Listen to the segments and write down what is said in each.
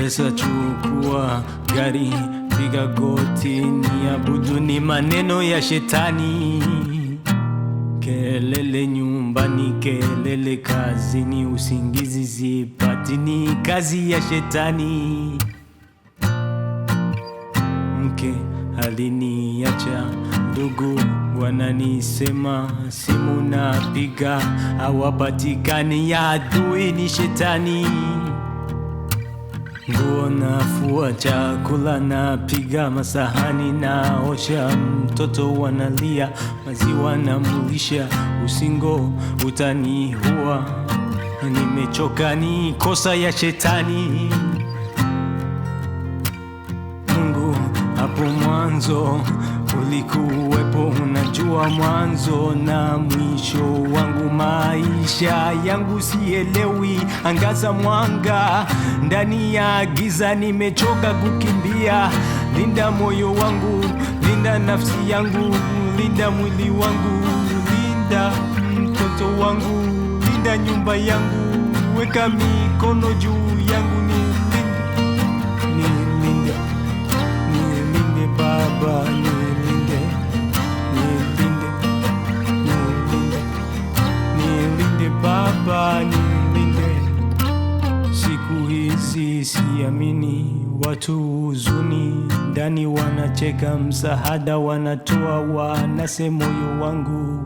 pesa chukua gari, piga goti niabudu, ni maneno ya shetani. Kelele nyumbani, kelele kazini, usingizi sipati, ni kazi ya shetani. Mke aliniacha, ndugu wananisema, simu napiga hawapatikani, ya adui ni shetani. Nguo nafua, chakula napiga, masahani naosha, mtoto wanalia, maziwa namulisha, usingo utaniua, nimechoka, ni kosa ya shetani. Mungu hapo mwanzo ulikuwepo, unajua mwanzo na mwisho wangu, maisha yangu sielewi, angaza mwanga ndani ya giza, nimechoka kukimbia. Linda moyo wangu, linda nafsi yangu, linda mwili wangu, linda mtoto wangu, linda nyumba yangu, weka mikono juu yangu, nilinde Baba, nilinde Baba, nilinde. Siku hizi siamini, watu huzuni ndani, wanacheka, msaada wanatoa, wanasema moyo wangu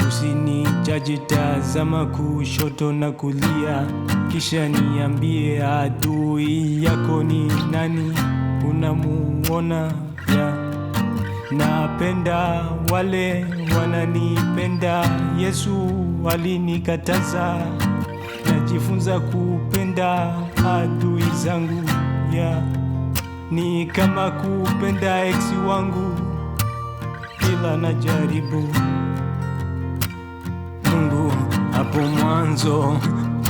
usinijaji, tazama kushoto na kulia, kisha niambie adui yako ni nani, unamuona ya napenda wale wananipenda, Yesu alinikataza, najifunza kupenda adui zangu, ya ni kama kupenda ex wangu, ila najaribu. Mungu hapo mwanzo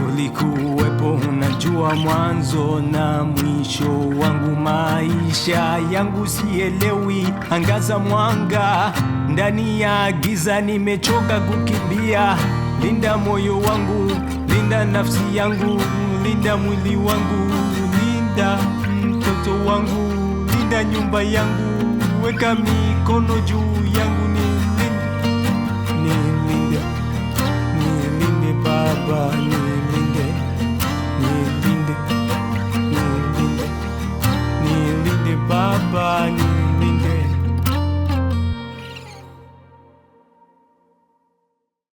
ulikuwepo, unajua mwanzo na mwisho wangu, maisha yangu sielewi, angaza mwanga ndani ya giza, nimechoka kukimbia. Linda moyo wangu, linda nafsi yangu, linda mwili wangu, linda mtoto wangu, linda nyumba yangu, weka mikono juu yangu,